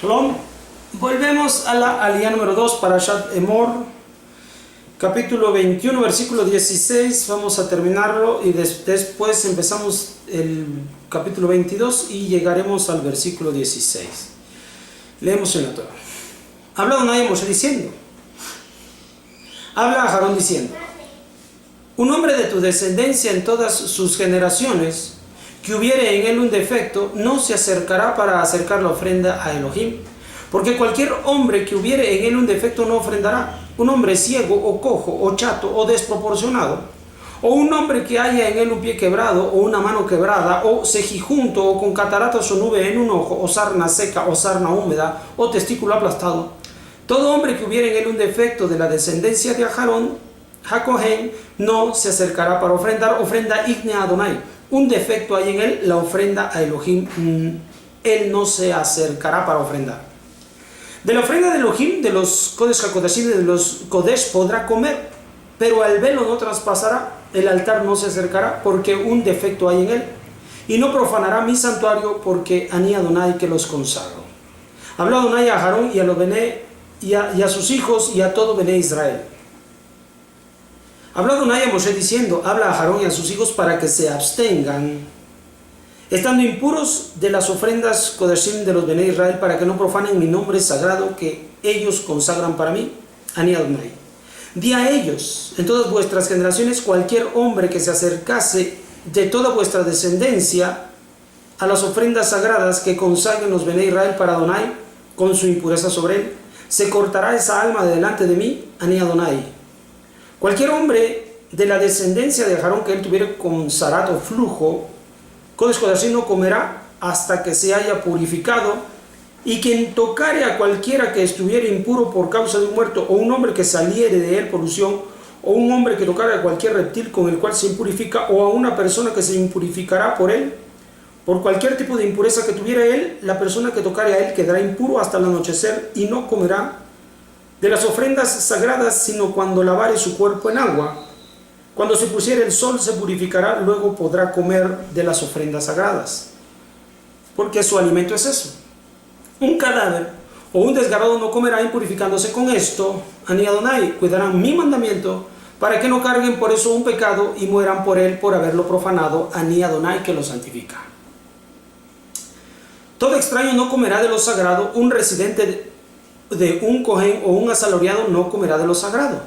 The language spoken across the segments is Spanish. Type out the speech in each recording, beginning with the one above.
Shalom. Volvemos a la aliyá número 2, Parashat Emor, capítulo 21, versículo 16. Vamos a terminarlo y después empezamos el capítulo 22 y llegaremos al versículo 16. Leemos en la Torah. Habla Adonai a Moshe diciendo, habla a Aarón diciendo: un hombre de tu descendencia en todas sus generaciones, que hubiere en él un defecto, no se acercará para acercar la ofrenda a Elohim, porque cualquier hombre que hubiere en él un defecto no ofrendará. Un hombre ciego o cojo o chato o desproporcionado, o un hombre que haya en él un pie quebrado o una mano quebrada, o cejijunto o con cataratas o nube en un ojo, o sarna seca o sarna húmeda o testículo aplastado, todo hombre que hubiere en él un defecto de la descendencia de Aarón, Jacohen, no se acercará para ofrendar ofrenda ígnea a Adonai. Un defecto hay en él, la ofrenda a Elohim, él no se acercará para ofrendar. De la ofrenda de Elohim, de los Kodesh HaKodashim, de los Kodesh podrá comer, pero al velo no traspasará, el altar no se acercará, porque un defecto hay en él, y no profanará mi santuario, porque Ani Adonai que los consagro. Habló Adonai a Aarón y a los Bené, y a sus hijos y a todo Bené Israel. Habló Adonai a Moshe diciendo: habla a Aarón y a sus hijos para que se abstengan, estando impuros de las ofrendas Kodashim de los Bené Israel, para que no profanen mi nombre sagrado que ellos consagran para mí, Ani Adonai. Di a ellos, en todas vuestras generaciones, cualquier hombre que se acercase de toda vuestra descendencia a las ofrendas sagradas que consagren los Bené Israel para Adonai, con su impureza sobre él, se cortará esa alma de delante de mí, Ani Adonai. Cualquier hombre de la descendencia de Aarón que él tuviera con zarat o flujo, Kodesh Kodashim no comerá hasta que se haya purificado, y quien tocare a cualquiera que estuviera impuro por causa de un muerto, o un hombre que saliere de él por unción, o un hombre que tocare a cualquier reptil con el cual se impurifica, o a una persona que se impurificará por él, por cualquier tipo de impureza que tuviera él, la persona que tocare a él quedará impuro hasta el anochecer, y no comerá de las ofrendas sagradas, sino cuando lavare su cuerpo en agua. Cuando se pusiere el sol se purificará, luego podrá comer de las ofrendas sagradas, porque su alimento es eso. Un cadáver o un desgarrado no comerá, impurificándose con esto, Ani Adonai, cuidarán mi mandamiento, para que no carguen por eso un pecado y mueran por él por haberlo profanado, Ani Adonai que lo santifica. Todo extraño no comerá de lo sagrado, un residente de un Cohen o un asalariado no comerá de lo sagrado.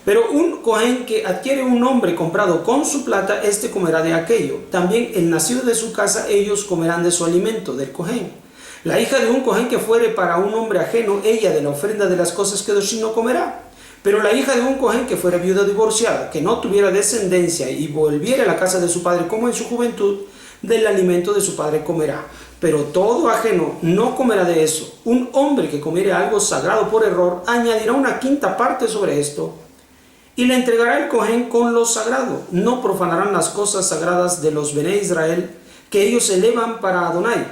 Pero un Cohen que adquiere un hombre comprado con su plata, este comerá de aquello. También el nacido de su casa, ellos comerán de su alimento, del Cohen. La hija de un Cohen que fuere para un hombre ajeno, ella de la ofrenda de las cosas que Kedoshim no comerá. Pero la hija de un Cohen que fuera viuda divorciada, que no tuviera descendencia y volviera a la casa de su padre como en su juventud, del alimento de su padre comerá. Pero todo ajeno no comerá de eso. Un hombre que comiere algo sagrado por error, añadirá una quinta parte sobre esto, y le entregará el Cohen con lo sagrado. No profanarán las cosas sagradas de los Bené Israel, que ellos elevan para Adonai,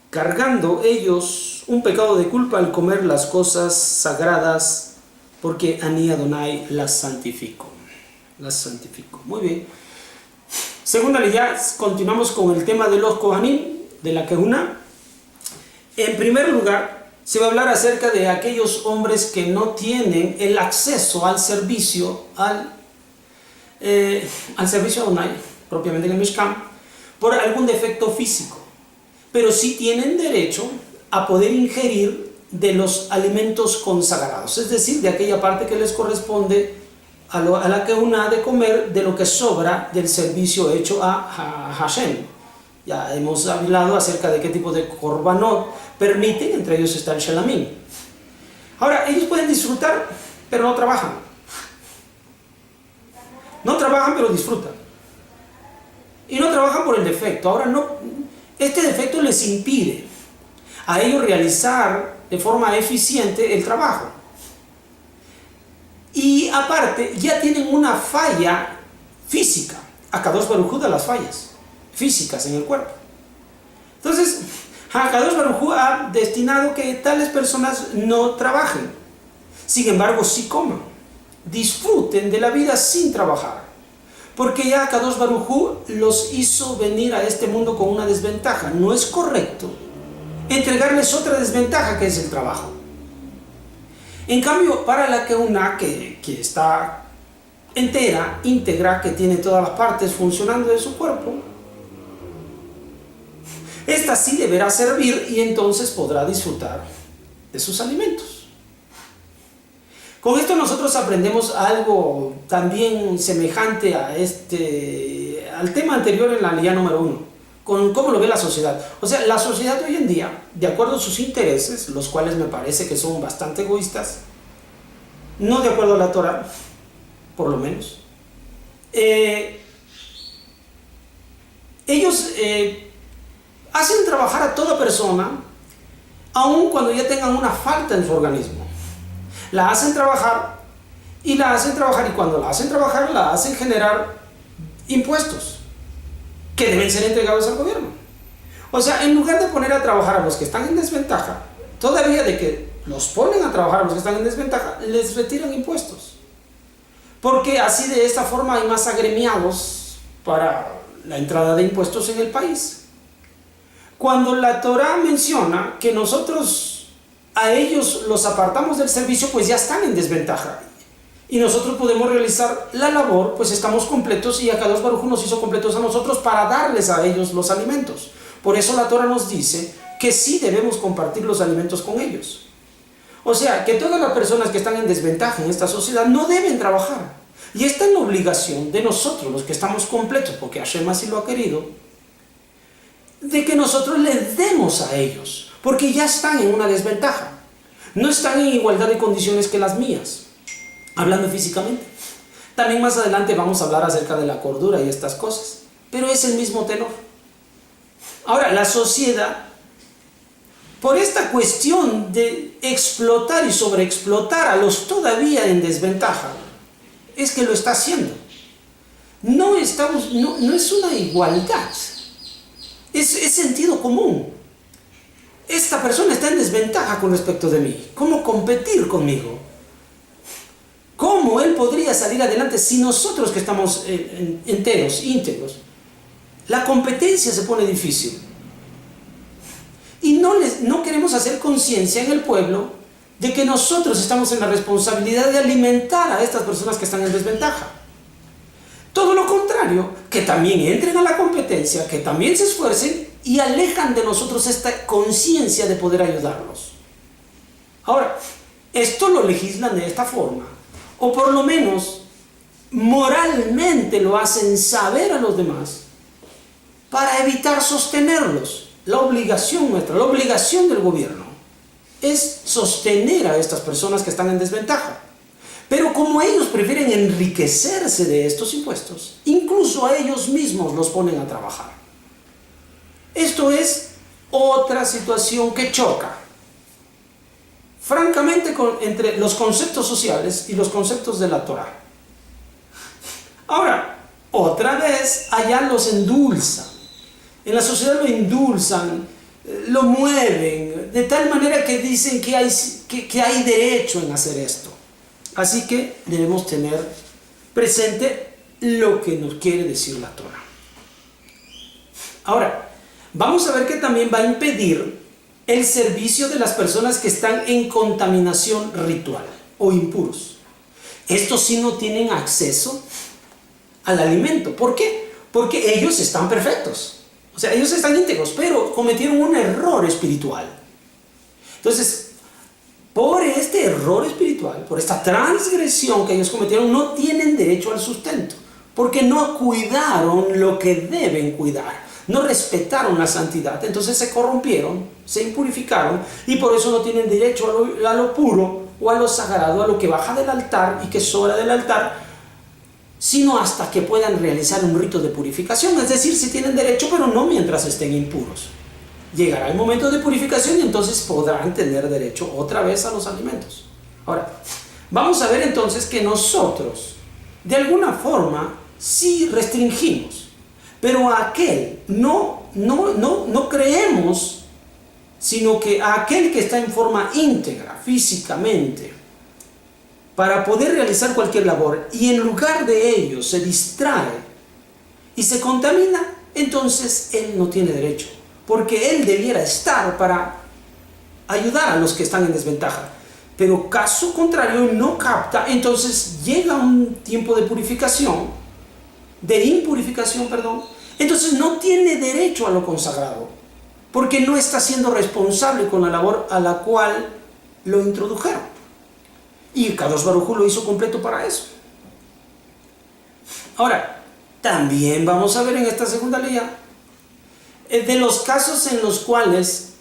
cargando ellos un pecado de culpa al comer las cosas sagradas, porque Ani Adonai las santifico. Las santifico. Muy bien. Segunda aliyá, continuamos con el tema de los Kohanim, de la Kehuna. En primer lugar, se va a hablar acerca de aquellos hombres que no tienen el acceso al servicio, al servicio a Adonai, propiamente en el Mishkan, por algún defecto físico, pero sí tienen derecho a poder ingerir de los alimentos consagrados, es decir, de aquella parte que les corresponde a la Kehuna de comer de lo que sobra del servicio hecho a Hashem. Ya hemos hablado acerca de qué tipo de korbanot permiten, entre ellos está el shelamim. Ahora, ellos pueden disfrutar, pero no trabajan. No trabajan, pero disfrutan. Y no trabajan por el defecto. Ahora, no, este defecto les impide a ellos realizar de forma eficiente el trabajo. Y aparte, ya tienen una falla física. Akadosh Baruj Hu da las fallas físicas en el cuerpo. Entonces, Akadosh Baruj Hu ha destinado que tales personas no trabajen. Sin embargo, sí coman, disfruten de la vida sin trabajar, porque ya Akadosh Baruj Hu los hizo venir a este mundo con una desventaja. No es correcto entregarles otra desventaja que es el trabajo. En cambio, para la que está entera, íntegra, que tiene todas las partes funcionando de su cuerpo, esta sí deberá servir y entonces podrá disfrutar de sus alimentos. Con esto nosotros aprendemos algo también semejante al tema anterior en la línea número 1, con cómo lo ve la sociedad. O sea, la sociedad hoy en día, de acuerdo a sus intereses, los cuales me parece que son bastante egoístas, no de acuerdo a la Torah, por lo menos, ellos hacen trabajar a toda persona, aun cuando ya tengan una falta en su organismo. La hacen trabajar y cuando la hacen trabajar, la hacen generar impuestos que deben ser entregados al gobierno. O sea, en lugar de poner a trabajar a los que están en desventaja, todavía de que los ponen a trabajar a los que están en desventaja, les retiran impuestos. Porque así de esta forma hay más agremiados para la entrada de impuestos en el país. Cuando la Torah menciona que nosotros a ellos los apartamos del servicio, pues ya están en desventaja. Y nosotros podemos realizar la labor, pues estamos completos y Akadosh Baruj Hu nos hizo completos a nosotros para darles a ellos los alimentos. Por eso la Torah nos dice que sí debemos compartir los alimentos con ellos. O sea, que todas las personas que están en desventaja en esta sociedad no deben trabajar. Y esta es la obligación de nosotros, los que estamos completos, porque Hashem así lo ha querido, de que nosotros les demos a ellos, porque ya están en una desventaja. No están en igualdad de condiciones que las mías, hablando físicamente. También más adelante vamos a hablar acerca de la cordura y estas cosas, pero es el mismo tenor. Ahora, la sociedad, por esta cuestión de explotar y sobreexplotar a los todavía en desventaja, es que lo está haciendo. No es una igualdad, es sentido común. Esta persona está en desventaja con respecto de mí. ¿Cómo competir conmigo? ¿Cómo él podría salir adelante si nosotros que estamos enteros, íntegros? La competencia se pone difícil. Y no queremos hacer conciencia en el pueblo de que nosotros estamos en la responsabilidad de alimentar a estas personas que están en desventaja. Todo lo contrario, que también entren a la competencia, que también se esfuercen y alejan de nosotros esta conciencia de poder ayudarlos. Ahora, esto lo legislan de esta forma, o por lo menos moralmente lo hacen saber a los demás para evitar sostenerlos. La obligación nuestra, la obligación del gobierno es sostener a estas personas que están en desventaja. Pero como ellos prefieren enriquecerse de estos impuestos, incluso a ellos mismos los ponen a trabajar. Esto es otra situación que choca, francamente, entre los conceptos sociales y los conceptos de la Torah. Ahora, otra vez, allá los endulzan. En la sociedad lo endulzan, lo mueven, de tal manera que dicen que hay derecho en hacer esto. Así que debemos tener presente lo que nos quiere decir la Torah. Ahora, vamos a ver que también va a impedir el servicio de las personas que están en contaminación ritual o impuros. Estos sí no tienen acceso al alimento. ¿Por qué? Porque ellos están perfectos. O sea, ellos están íntegros, pero cometieron un error espiritual. Entonces, por este error espiritual, por esta transgresión que ellos cometieron, no tienen derecho al sustento, porque no cuidaron lo que deben cuidar, no respetaron la santidad, entonces se corrompieron, se impurificaron, y por eso no tienen derecho a lo puro o a lo sagrado, a lo que baja del altar y que sobra del altar, sino hasta que puedan realizar un rito de purificación. Es decir, sí tienen derecho, pero no mientras estén impuros. Llegará el momento de purificación y entonces podrán tener derecho otra vez a los alimentos. Ahora, vamos a ver entonces que nosotros, de alguna forma, sí restringimos, pero a aquel no creemos, sino que a aquel que está en forma íntegra, físicamente, para poder realizar cualquier labor, y en lugar de ello se distrae y se contamina, entonces él no tiene derecho. porque él debiera estar para ayudar a los que están en desventaja. Pero caso contrario no capta, entonces llega un tiempo de impurificación, perdón. Entonces no tiene derecho a lo consagrado, porque no está siendo responsable con la labor a la cual lo introdujeron. Y Kadosh Baruj Hu lo hizo completo para eso. Ahora, también vamos a ver en esta segunda ley de los casos en los cuales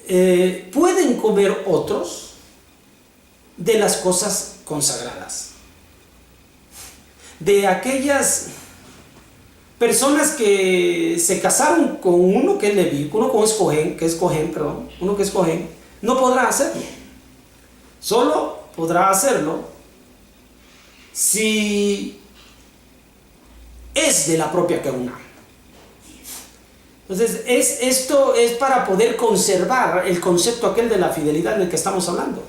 pueden comer otros de las cosas consagradas. De aquellas personas que se casaron con uno que es Leví, uno que es Cohen, no podrá hacerlo. Solo podrá hacerlo si es de la propia Keuná. Entonces, esto es para poder conservar el concepto aquel de la fidelidad del que estamos hablando.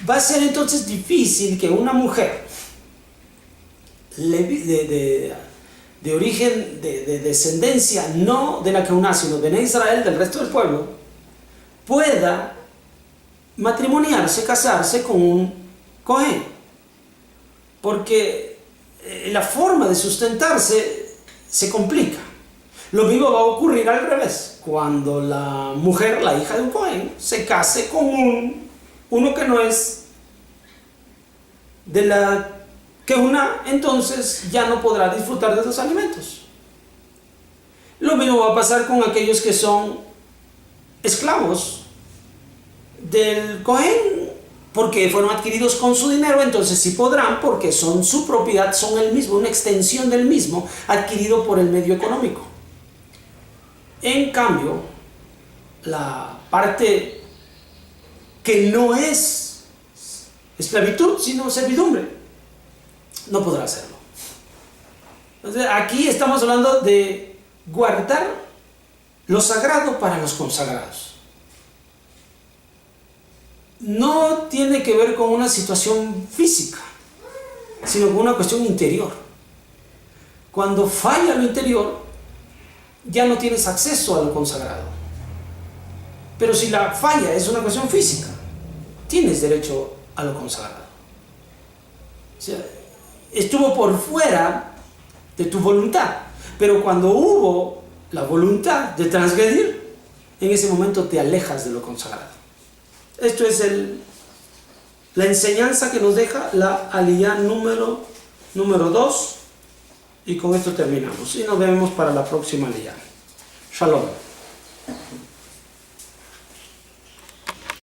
Va a ser entonces difícil que una mujer de origen, de descendencia, no de la Keuná, sino de Israel, del resto del pueblo, pueda matrimoniarse, casarse con un Cohen, porque la forma de sustentarse se complica. Lo mismo va a ocurrir al revés, cuando la mujer, la hija de un Cohen, se case con uno que no es de la Keuná, entonces ya no podrá disfrutar de esos alimentos. Lo mismo va a pasar con aquellos que son esclavos del Cohen, porque fueron adquiridos con su dinero, entonces sí podrán, porque son su propiedad, son el mismo, una extensión del mismo, adquirido por el medio económico. En cambio, la parte que no es esclavitud, sino servidumbre, no podrá hacerlo. Entonces, aquí estamos hablando de guardar lo sagrado para los consagrados. No tiene que ver con una situación física, sino con una cuestión interior. Cuando falla lo interior, ya no tienes acceso a lo consagrado. Pero si la falla es una cuestión física, tienes derecho a lo consagrado. O sea, estuvo por fuera de tu voluntad, pero cuando hubo la voluntad de transgredir, en ese momento te alejas de lo consagrado. Esto es la enseñanza que nos deja la aliyá número 2, y con esto terminamos y nos vemos para la próxima aliyá. Shalom.